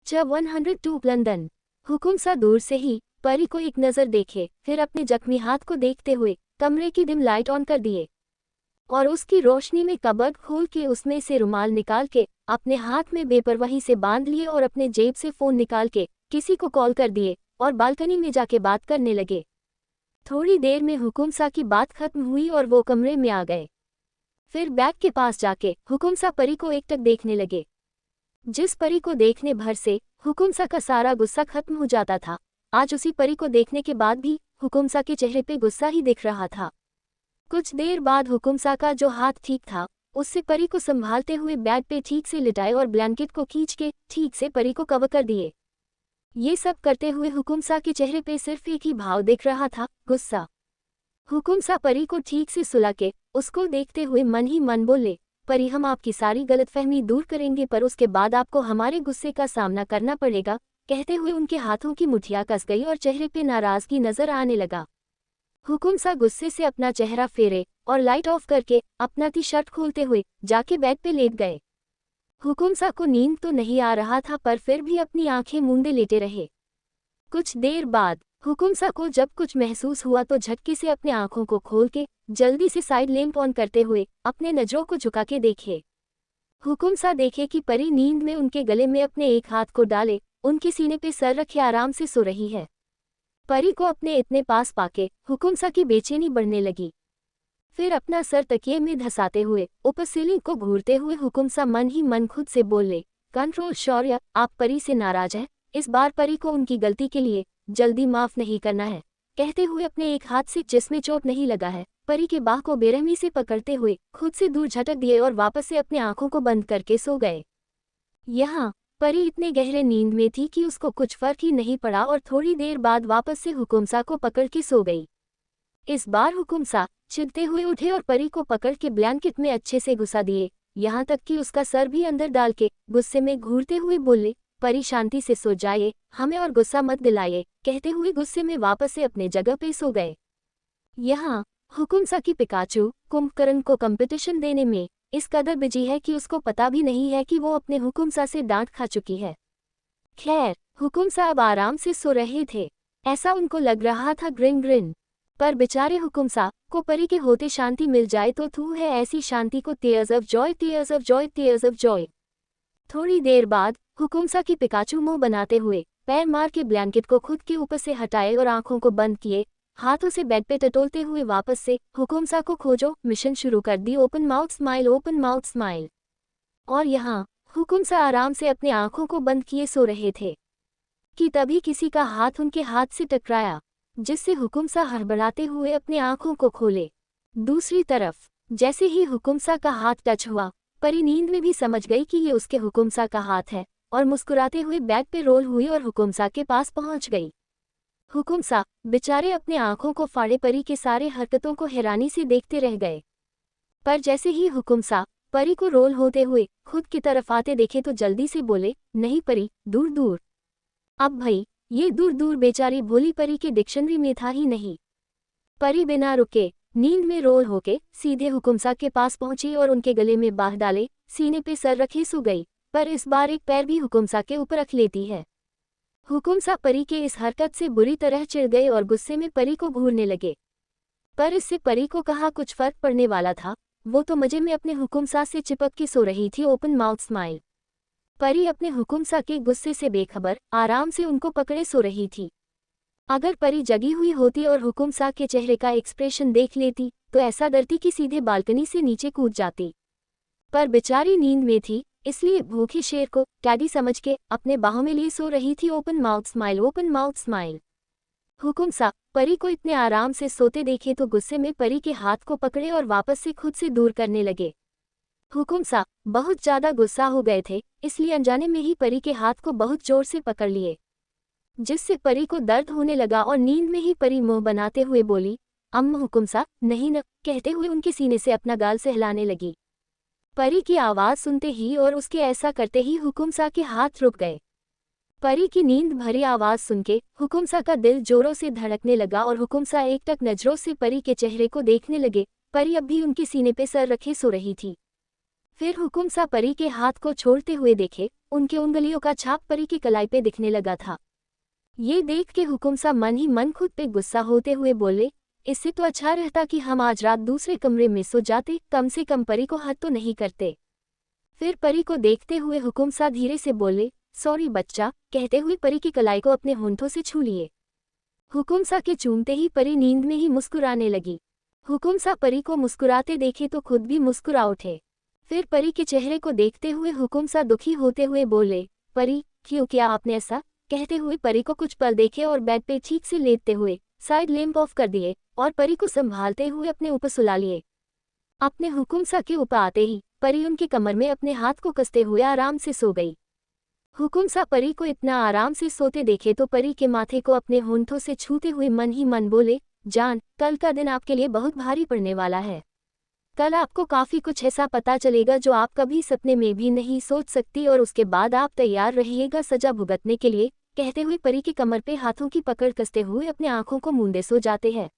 च 102 लंदन। हुकुमसा दूर से ही परी को एक नज़र देखे, फिर अपने जख्मी हाथ को देखते हुए कमरे की डिम लाइट ऑन कर दिए और उसकी रोशनी में कबर्ड खोल के उसमें से रुमाल निकाल के अपने हाथ में बेपरवाही से बांध लिए और अपने जेब से फ़ोन निकाल के किसी को कॉल कर दिए और बालकनी में जाके बात करने लगे। थोड़ी देर में हुकुमसा की बात खत्म हुई और वो कमरे में आ गए। फिर बैग के पास जाके हुकुमसा परी को एकटक देखने लगे। जिस परी को देखने भर से हुकुमसा का सारा गुस्सा खत्म हो जाता था, आज उसी परी को देखने के बाद भी हुकुमसा के चेहरे पे गुस्सा ही दिख रहा था। कुछ देर बाद हुकुमसा का जो हाथ ठीक था, उससे परी को संभालते हुए बेड पे ठीक से लिटाए और ब्लैंकेट को खींच के ठीक से परी को कवर कर दिए। ये सब करते हुए हुकुमसा के चेहरे पे सिर्फ एक ही भाव दिख रहा था, गुस्सा। हुकुमसा परी को ठीक से सुला के उसको देखते हुए मन ही मन बोले, परी हम आपकी सारी गलतफहमी दूर करेंगे, पर उसके बाद आपको हमारे गुस्से का सामना करना पड़ेगा। कहते हुए उनके हाथों की मुठियां कस गई और चेहरे पे नाराजगी नजर आने लगा। हुकुमसा गुस्से से अपना चेहरा फेरे और लाइट ऑफ करके अपना टी शर्ट खोलते हुए जाके बेड पे लेट गए। हुकुमसा को नींद तो नहीं आ रहा था, पर फिर भी अपनी आंखें मूंदे लेटे रहे। कुछ देर बाद हुकुमसा को जब कुछ महसूस हुआ तो झटके से अपने आंखों को खोल के जल्दी से साइड लैंप ऑन करते हुए अपने नजरों को झुका के देखे। हुकुमसा देखे कि परी नींद में उनके गले में अपने एक हाथ को डाले उनके सीने पे सर रखे आराम से सो रही है। परी को अपने इतने पास पाके हुकुमसा की बेचैनी बढ़ने लगी। फिर अपना सर तकिए में धसाते हुए ऊपर सीलिंग को घूरते हुए हुकुमसा मन ही मन खुद से बोले, कंट्रोल शौर्य, आप परी से नाराज हैं, इस बार परी को उनकी गलती के लिए जल्दी माफ नहीं करना है। कहते हुए अपने एक हाथ से जिसमें चोट नहीं लगा है परी के बाह को बेरहमी से पकड़ते हुए खुद से दूर झटक दिए और वापस से अपनी आंखों को बंद करके सो गए। यहाँ परी इतने गहरे नींद में थी कि उसको कुछ फर्क ही नहीं पड़ा और थोड़ी देर बाद वापस से हुकुमसा को पकड़ के सो गई। इस बार हुकुमसा चिढ़ते हुए उठे और परी को पकड़ के ब्लैंकेट में अच्छे से घुसा दिए, यहाँ तक कि उसका सर भी अंदर डाल के गुस्से में घूरते हुए बोले, परी शांति से सो जाइए, हमें और गुस्सा मत दिलाइए। कहते हुए गुस्से में वापस से अपने जगह पे सो गए। यहाँ हुकुमसा की पिकाचू कुंभकर्ण को कंपटीशन देने में इस कदर बिजी है कि उसको पता भी नहीं है कि वो अपने हुकुमसा से डांट खा चुकी है। खैर, हुकुमसा अब आराम से सो रहे थे, ऐसा उनको लग रहा था। ग्रिन ग्रिन पर बेचारे हुकुमसा को परी के होते शांति मिल जाए तो थू है ऐसी शांति को, tears of Joy, tears of Joy, tears of Joy. थोड़ी देर बाद हुकुमसा की पिकाचू मुंह बनाते हुए पैर मार के ब्लैंकेट को खुद के ऊपर से हटाए और आंखों को बंद किए, हाथों से बेड पे टटोलते हुए वापस से हुकुमसा को खोजो मिशन शुरू कर दी। Open mouth smile, open mouth smile. और यहाँ हुकुमसा आराम से अपने आंखों को बंद किए सो रहे थे कि तभी किसी का हाथ उनके हाथ से टकराया, जिससे हुकुमसा हड़बड़ाते हुए अपने आंखों को खोले। दूसरी तरफ जैसे ही हुकुमसा का हाथ टच हुआ, परी नींद में भी समझ गई कि ये उसके हुकुमसा का हाथ है और मुस्कुराते हुए बेड पे रोल हुई और हुकुमसा के पास पहुंच गई। हुकुमसा बेचारे अपने आंखों को फाड़े परी के सारे हरकतों को हैरानी से देखते रह गए। पर जैसे ही हुकुमसा परी को रोल होते हुए खुद की तरफ आते देखे तो जल्दी से बोले, नहीं परी, दूर दूर। अब भाई ये दूर दूर बेचारी भोली परी के डिक्शनरी में था ही नहीं। परी बिना रुके नींद में रोल होके सीधे हुकुमसा के पास पहुंची और उनके गले में बाह डाले सीने पे सर रखे सो गई, पर इस बार एक पैर भी हुकुमसा के ऊपर रख लेती है। हुकुमसा परी के इस हरकत से बुरी तरह चिढ़ गए और गुस्से में परी को घूरने लगे, पर इससे परी को कहाँ कुछ फर्क पड़ने वाला था। वो तो मजे में अपने हुकुमसा से चिपक के सो रही थी। Open mouth smile. परी अपने हुकुमसा के गुस्से से बेखबर आराम से उनको पकड़े सो रही थी। अगर परी जगी हुई होती और हुकुमसा के चेहरे का एक्सप्रेशन देख लेती तो ऐसा डरती कि सीधे बालकनी से नीचे कूद जाती, पर बेचारी नींद में थी, इसलिए भूखे शेर को टैडी समझ के अपने बाहों में लिए सो रही थी। Open mouth smile, open mouth smile. हुकुमसा परी को इतने आराम से सोते देखे तो गुस्से में परी के हाथ को पकड़े और वापस से खुद से दूर करने लगे। हुकुमसा बहुत ज्यादा गुस्सा हो गए थे, इसलिए अनजाने में ही परी के हाथ को बहुत जोर से पकड़ लिए, जिससे परी को दर्द होने लगा और नींद में ही परी मुंह बनाते हुए बोली, अम्मा हुकुमसा नहीं न। कहते हुए उनके सीने से अपना गाल सहलाने लगी। परी की आवाज़ सुनते ही और उसके ऐसा करते ही हुकुमसा के हाथ रुक गए। परी की नींद भरी आवाज़ सुनके हुकुमसा का दिल जोरों से धड़कने लगा और हुकुमसा एकटक नजरों से परी के चेहरे को देखने लगे। परी अब भी उनके सीने पे सर रखे सो रही थी। फिर हुकुम सा परी के हाथ को छोड़ते हुए देखे, उनके उंगलियों का छाप परी की कलाई पे दिखने लगा था। ये देख के हुकुम सा मन ही मन खुद पे गुस्सा होते हुए बोले, इससे तो अच्छा रहता कि हम आज रात दूसरे कमरे में सो जाते, कम से कम परी को हद तो नहीं करते। फिर परी को देखते हुए हुकुम सा धीरे से बोले, सॉरी बच्चा, कहते हुए परी की कलाई को अपने होंठों से छू लिए। हुकुम सा के चूमते ही परी नींद में ही मुस्कुराने लगी। हुकुम सा परी को मुस्कुराते देखे तो खुद भी मुस्कुरा उठे। फिर परी के चेहरे को देखते हुए हुकुम सा दुखी होते हुए बोले, परी क्यों किया आपने ऐसा? कहते हुए परी को कुछ पल देखे और बेड पे ठीक से लेटते हुए साइड लैंप ऑफ कर दिए और परी को संभालते हुए अपने ऊपर सुला लिए। अपने हुकुम सा के ऊपर आते ही परी उनकी कमर में अपने हाथ को कसते हुए आराम से सो गई। हुकुम सा परी को इतना आराम से सोते देखे तो परी के माथे को अपने होंठों से छूते हुए मन ही मन बोले, जान, कल का दिन आपके लिए बहुत भारी पड़ने वाला है। कल आपको काफ़ी कुछ ऐसा पता चलेगा जो आप कभी सपने में भी नहीं सोच सकती और उसके बाद आप तैयार रहिएगा सजा भुगतने के लिए। कहते हुए परी की कमर पे हाथों की पकड़ कसते हुए अपने आंखों को मूंदे सो जाते हैं।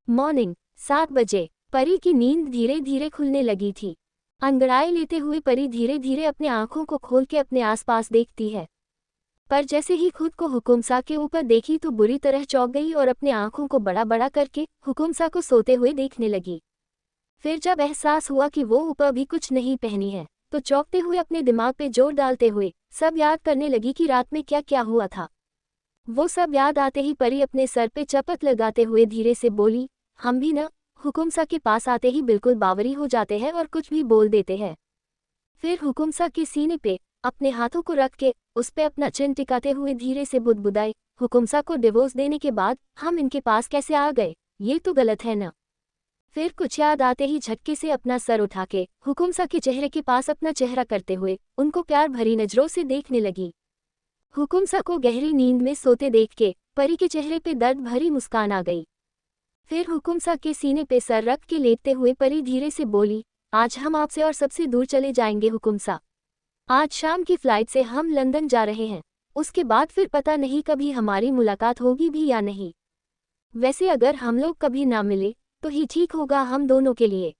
मॉर्निंग 7 बजे परी की नींद धीरे धीरे खुलने लगी थी। अंगड़ाई लेते हुए परी धीरे धीरे अपने आंखों को खोल के अपने आसपास देखती है, पर जैसे ही खुद को हुकुम सा के ऊपर देखी तो बुरी तरह चौंक गई और अपने आंखों को बड़ा बड़ा करके हुकुम सा को सोते हुए देखने लगी। फिर जब एहसास हुआ कि वो ऊपर भी कुछ नहीं पहनी है तो चौंकते हुए अपने दिमाग पे जोर डालते हुए सब याद करने लगी कि रात में क्या क्या हुआ था। वो सब याद आते ही परी अपने सर पे चपत लगाते हुए धीरे से बोली, हम भी ना हुकुम सा के पास आते ही बिल्कुल बावरी हो जाते हैं और कुछ भी बोल देते हैं। फिर हुकुम सा के सीने पे अपने हाथों को रख के उस पे अपना चिन टिकाते हुए धीरे से बुदबुदाई, हुकुम सा को डिवोर्स देने के बाद हम इनके पास कैसे आ गए, ये तो गलत है ना। फिर कुछ याद आते ही झटके से अपना सर उठा के हुकुम सा के चेहरे के पास अपना चेहरा करते हुए उनको प्यार भरी नजरों से देखने लगी। हुकुम सा को गहरी नींद में सोते देख के परी के चेहरे पे दर्द भरी मुस्कान आ गई। फिर हुकुम सा के सीने पे सर रख के लेटते हुए परी धीरे से बोली, आज हम आपसे और सबसे दूर चले जाएंगे हुकुम सा। आज शाम की फ्लाइट से हम लंदन जा रहे हैं, उसके बाद फिर पता नहीं कभी हमारी मुलाकात होगी भी या नहीं। वैसे अगर हम लोग कभी ना मिले तो ही ठीक होगा हम दोनों के लिए।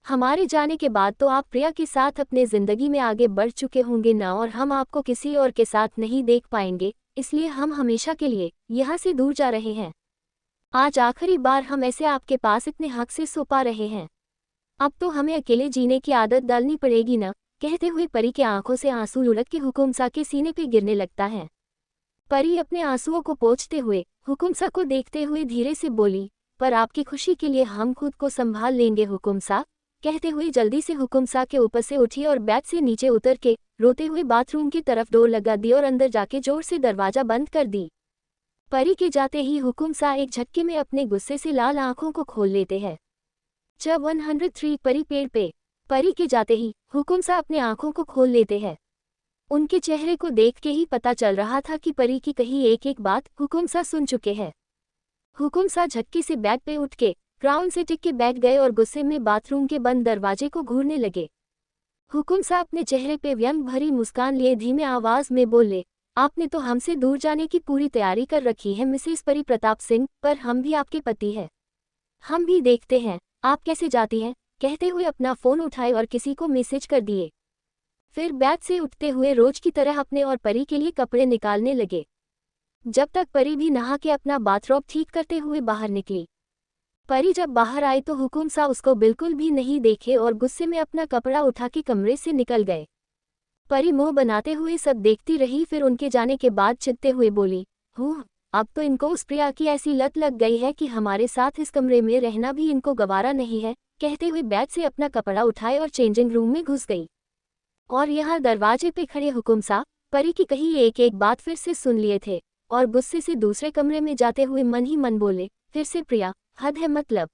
हमारे जाने के बाद तो आप प्रिया के साथ अपने ज़िंदगी में आगे बढ़ चुके होंगे ना और हम आपको किसी और के साथ नहीं देख पाएंगे, इसलिए हम हमेशा के लिए यहाँ से दूर जा रहे हैं। आज आखिरी बार हम ऐसे आपके पास इतने हक से सो पा रहे हैं। अब तो हमें अकेले जीने की आदत डालनी पड़ेगी ना। कहते हुए परी के आंखों से आंसू लुढ़क के हुकुम सा के सीने पे गिरने लगता है। परी अपने आंसुओं को पोंछते हुए हुकुम सा को देखते हुए धीरे से बोली, पर आपकी खुशी के लिए हम खुद को संभाल लेंगे हुकुम सा। कहते हुए जल्दी से हुकुम सा के ऊपर से उठी और बेड से नीचे उतर के रोते हुए बाथरूम की तरफ डोर लगा दी और अंदर जाके जोर से दरवाजा बंद कर दी। परी के जाते ही हुकुम सा एक झटके में अपने गुस्से से लाल आंखों को खोल लेते हैं। जब 103 परी पेड़ पे परी के जाते ही हुकुम सा अपने आंखों को खोल लेते हैं। उनके चेहरे को देख के ही पता चल रहा था कि परी की कही एक एक बात हुकुम सा सुन चुके हैं। हुकुम सा झटके से बेड पे उठ के ग्राउंड से टिक के बैठ गए और गुस्से में बाथरूम के बंद दरवाजे को घूरने लगे। हुकुम सा अपने चेहरे पे व्यंग भरी मुस्कान लिए धीमे आवाज में बोले, आपने तो हमसे दूर जाने की पूरी तैयारी कर रखी है मिसेस परी प्रताप सिंह, पर हम भी आपके पति हैं। हम भी देखते हैं आप कैसे जाती हैं। कहते हुए अपना फ़ोन उठाए और किसी को मैसेज कर दिए। फिर बेड से उठते हुए रोज की तरह अपने और परी के लिए कपड़े निकालने लगे। जब तक परी भी नहा के अपना बाथरोब ठीक करते हुए बाहर निकली। परी जब बाहर आई तो हुकुम सा उसको बिल्कुल भी नहीं देखे और गुस्से में अपना कपड़ा उठा के कमरे से निकल गए। परी मुंह बनाते हुए सब देखती रही, फिर उनके जाने के बाद चिढ़ते हुए बोली, अब तो इनको उस प्रिया की ऐसी लत लग गई है कि हमारे साथ इस कमरे में रहना भी इनको गवारा नहीं है। कहते हुए बेड से अपना कपड़ा उठाए और चेंजिंग रूम में घुस गई। और यहाँ दरवाजे पे खड़े हुकुम सा परी की कही एक एक बात फिर से सुन लिए थे और गुस्से से दूसरे कमरे में जाते हुए मन ही मन बोले, फिर से प्रिया, हद है मतलब।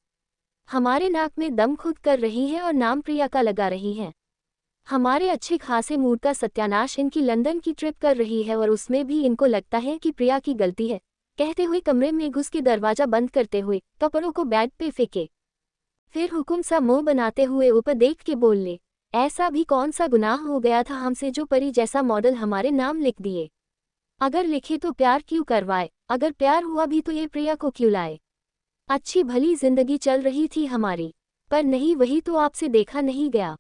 हमारे नाक में दम खुद कर रही है और नाम प्रिया का लगा रही है। हमारे अच्छे खासे मूड का सत्यानाश इनकी लंदन की ट्रिप कर रही है और उसमें भी इनको लगता है कि प्रिया की गलती है। कहते हुए कमरे में घुस के दरवाजा बंद करते हुए कपड़ों को बेड पे फेंके। फिर हुकुम सा मुंह बनाते हुए ऊपर देख के बोल ले, ऐसा भी कौन सा गुनाह हो गया था हमसे जो परी जैसा मॉडल हमारे नाम लिख दिए। अगर लिखे तो प्यार क्यों करवाए, अगर प्यार हुआ भी तो ये प्रिया को क्यों लाए। अच्छी भली जिंदगी चल रही थी हमारी, पर नहीं, वही तो आपसे देखा नहीं गया।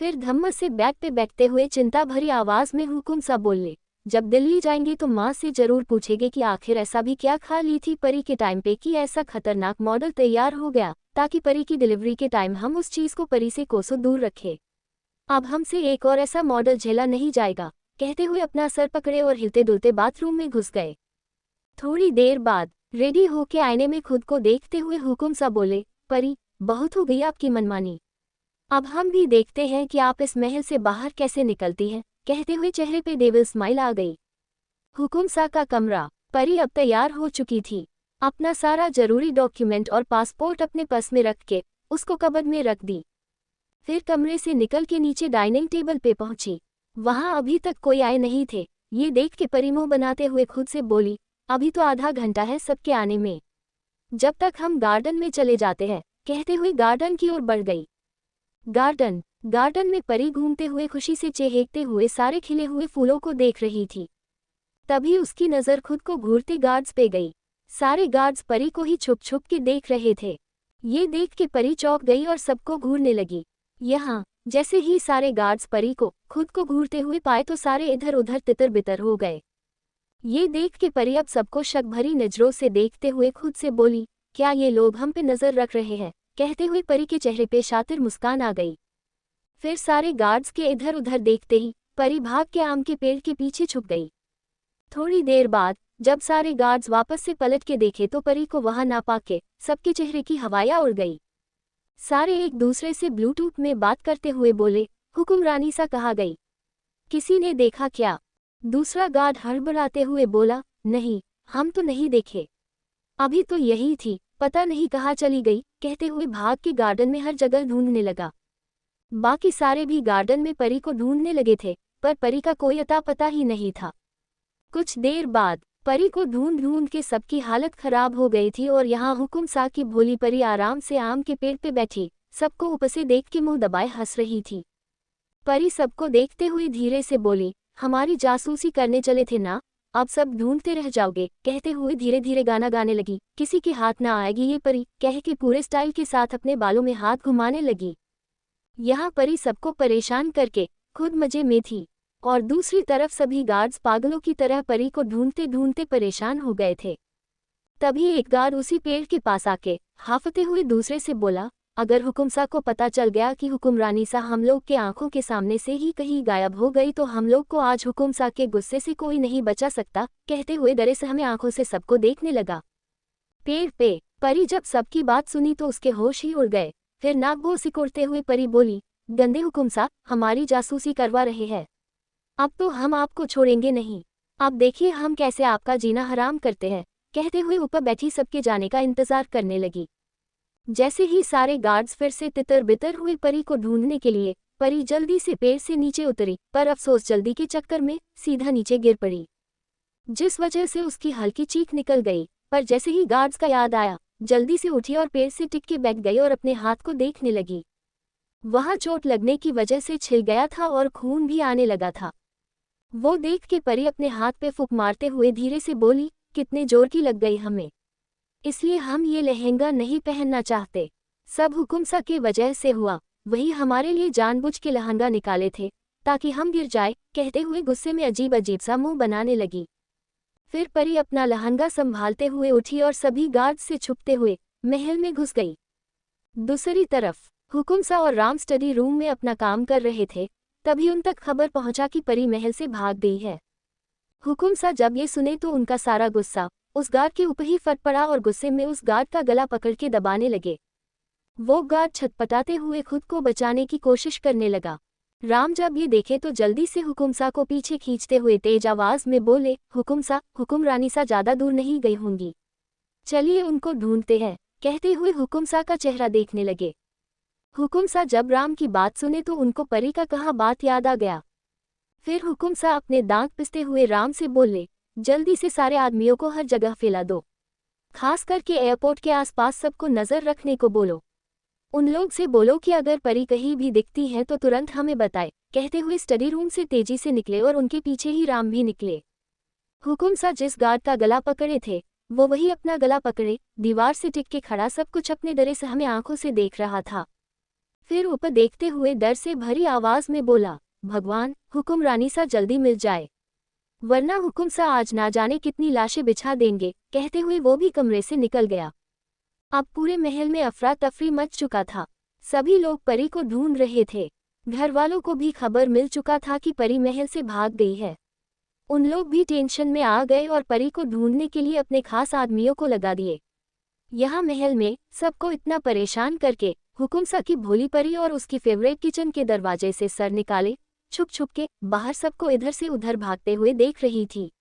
फिर धम्मस से बैग पे बैठते हुए चिंता भरी आवाज में हुकुम सा बोले, जब दिल्ली जाएंगे तो माँ से जरूर पूछेंगे कि आखिर ऐसा भी क्या खा ली थी परी के टाइम पे कि ऐसा खतरनाक मॉडल तैयार हो गया, ताकि परी की डिलीवरी के टाइम हम उस चीज को परी से कोसों दूर रखें। अब हमसे एक और ऐसा मॉडल झेला नहीं जाएगा, कहते हुए अपना सर पकड़े और हिलते डुलते बाथरूम में घुस गए। थोड़ी देर बाद रेडी होके आईने में खुद को देखते हुए हुकुम सा बोले, परी, बहुत हो गई आपकी मनमानी। अब हम भी देखते हैं कि आप इस महल से बाहर कैसे निकलती हैं, कहते हुए चेहरे पे डेविल स्माइल आ गई। हुकुम सा का कमरा। परी अब तैयार हो चुकी थी। अपना सारा जरूरी डॉक्यूमेंट और पासपोर्ट अपने पर्स में रख के उसको कबर्ड में रख दी। फिर कमरे से निकल के नीचे डाइनिंग टेबल पे पहुंची। वहां अभी तक कोई आए नहीं थे। ये देख के परी मुंह बनाते हुए खुद से बोली, अभी तो आधा घंटा है सबके आने में, जब तक हम गार्डन में चले जाते हैं, कहते हुए गार्डन की ओर बढ़ गई। गार्डन में परी घूमते हुए खुशी से चहकते हुए सारे खिले हुए फूलों को देख रही थी। तभी उसकी नज़र खुद को घूरते गार्ड्स पे गई। सारे गार्ड्स परी को ही छुप छुप के देख रहे थे। ये देख के परी चौंक गई और सबको घूरने लगी। यहाँ जैसे ही सारे गार्ड्स परी को खुद को घूरते हुए पाए तो सारे इधर उधर तितर बितर हो गए। ये देख के परी अब सबको शक भरी नजरों से देखते हुए खुद से बोली, क्या ये लोग हम पे नजर रख रहे हैं, कहते हुए परी के चेहरे पे शातिर मुस्कान आ गई। फिर सारे गार्ड्स के इधर उधर देखते ही परी भाग के आम के पेड़ के पीछे छुप गई। थोड़ी देर बाद जब सारे गार्ड्स वापस से पलट के देखे तो परी को वहां ना पाके सबके चेहरे की हवाया उड़ गई। सारे एक दूसरे से ब्लूटूथ में बात करते हुए बोले, हुकुमरानी सा कहाँ गई, किसी ने देखा क्या? दूसरा गार्ड हड़बड़ाते हुए बोला, नहीं, हम तो नहीं देखे, अभी तो यही थी, पता नहीं कहाँ चली गई, कहते हुए भाग के गार्डन में हर जगह ढूंढने लगा। बाकी सारे भी गार्डन में परी को ढूंढने लगे थे, पर परी का कोई अता पता ही नहीं था। कुछ देर बाद परी को ढूंढ ढूंढ के सबकी हालत खराब हो गई थी और यहाँ हुकुम सा की भोली परी आराम से आम के पेड़ पे बैठी सबको ऊपर से देख के मुंह दबाए हंस रही थी। परी सबको देखते हुए धीरे से बोली, हमारी जासूसी करने चले थे ना, अब सब ढूंढते रह जाओगे, कहते हुए धीरे धीरे गाना गाने लगी। किसी के हाथ ना आएगी ये परी, कह के पूरे स्टाइल के साथ अपने बालों में हाथ घुमाने लगी। यहाँ परी सबको परेशान करके खुद मजे में थी और दूसरी तरफ सभी गार्ड्स पागलों की तरह परी को ढूंढते ढूंढते परेशान हो गए थे। तभी एक गार्ड उसी पेड़ के पास आके हाफते हुए दूसरे से बोला, अगर हुकुमसा को पता चल गया कि हुकुमरानी सा हम लोग के आंखों के सामने से ही कहीं गायब हो गई तो हम लोग को आज हुकुमसा के गुस्से से कोई नहीं बचा सकता, कहते हुए डरे सहमे आंखों से सबको देखने लगा। पेड़ पे परी जब सबकी बात सुनी तो उसके होश ही उड़ गए। फिर नाक भौं सिकोड़ते हुए परी बोली, गंदे हुकुमसा, हमारी जासूसी करवा रहे हैं, अब तो हम आपको छोड़ेंगे नहीं, अब देखिए हम कैसे आपका जीना हराम करते हैं, कहते हुए ऊपर बैठी सबके जाने का इंतजार करने लगी। जैसे ही सारे गार्ड्स फिर से तितर बितर हुए परी को ढूंढने के लिए, परी जल्दी से पेड़ से नीचे उतरी, पर अफसोस जल्दी के चक्कर में सीधा नीचे गिर पड़ी, जिस वजह से उसकी हल्की चीख निकल गई। पर जैसे ही गार्ड्स का याद आया, जल्दी से उठी और पेड़ से टिक के बैठ गई और अपने हाथ को देखने लगी। वहां चोट लगने की वजह से छिल गया था और खून भी आने लगा था। वो देख के परी अपने हाथ पे फूंक मारते हुए धीरे से बोली, कितने जोर की लग गई हमें, इसलिए हम ये लहंगा नहीं पहनना चाहते, सब हुकुमसा की वजह से हुआ, वही हमारे लिए जानबूझ के लहंगा निकाले थे ताकि हम गिर जाए, कहते हुए गुस्से में अजीब अजीब सा मुंह बनाने लगी। फिर परी अपना लहंगा संभालते हुए उठी और सभी गार्ड्स से छुपते हुए महल में घुस गई। दूसरी तरफ हुकुमसा और राम स्टडी रूम में अपना काम कर रहे थे, तभी उन तक खबर पहुंचा कि परी महल से भाग गई है। हुकुमसा जब ये सुने तो उनका सारा गुस्सा उस गार्ड के ऊपर ही फट पड़ा और गुस्से में उस गार्ड का गला पकड़ के दबाने लगे। वो गार्ड छटपटाते हुए खुद को बचाने की कोशिश करने लगा। राम जब ये देखे तो जल्दी से हुकुमसा को पीछे खींचते हुए तेज आवाज में बोले, हुकुमसा, हुकुमरानी सा ज्यादा दूर नहीं गई होंगी, चलिए उनको ढूंढते हैं, कहते हुए हुकुमसा का चेहरा देखने लगे। हुकुमसा जब राम की बात सुने तो उनको परी का कहा बात याद आ गया। फिर हुकुमसा अपने दांत पिसते हुए राम से बोले, जल्दी से सारे आदमियों को हर जगह फैला दो, खास करके एयरपोर्ट के आसपास सबको नजर रखने को बोलो, उन लोग से बोलो कि अगर परी कहीं भी दिखती है तो तुरंत हमें बताए, कहते हुए स्टडी रूम से तेजी से निकले और उनके पीछे ही राम भी निकले। हुकुमसा जिस गार्ड का गला पकड़े थे वो वही अपना गला पकड़े दीवार से टिक के खड़ा सब कुछ अपने डरे सहमे आंखों से देख रहा था। फिर ऊपर देखते हुए डर से भरी आवाज में बोला, भगवान, हुकुम रानी सा जल्दी मिल जाए, वरना हुकुम सा आज ना जाने कितनी लाशें बिछा देंगे। कहते हुए वो भी कमरे से निकल गया। अब पूरे महल में अफरा तफरी मच चुका था। सभी लोग परी को ढूंढ रहे थे। घर वालों को भी खबर मिल चुका था कि परी महल से भाग गई है। उन लोग भी टेंशन में आ गए और परी को ढूंढने के लिए अपने खास आदमियों को लगा दिए। यहाँ महल में सबको इतना परेशान करके हुकुम सा की भोली परी और उसकी फेवरेट किचन के दरवाजे से सर निकाले छुप छुप के बाहर सबको इधर से उधर भागते हुए देख रही थी।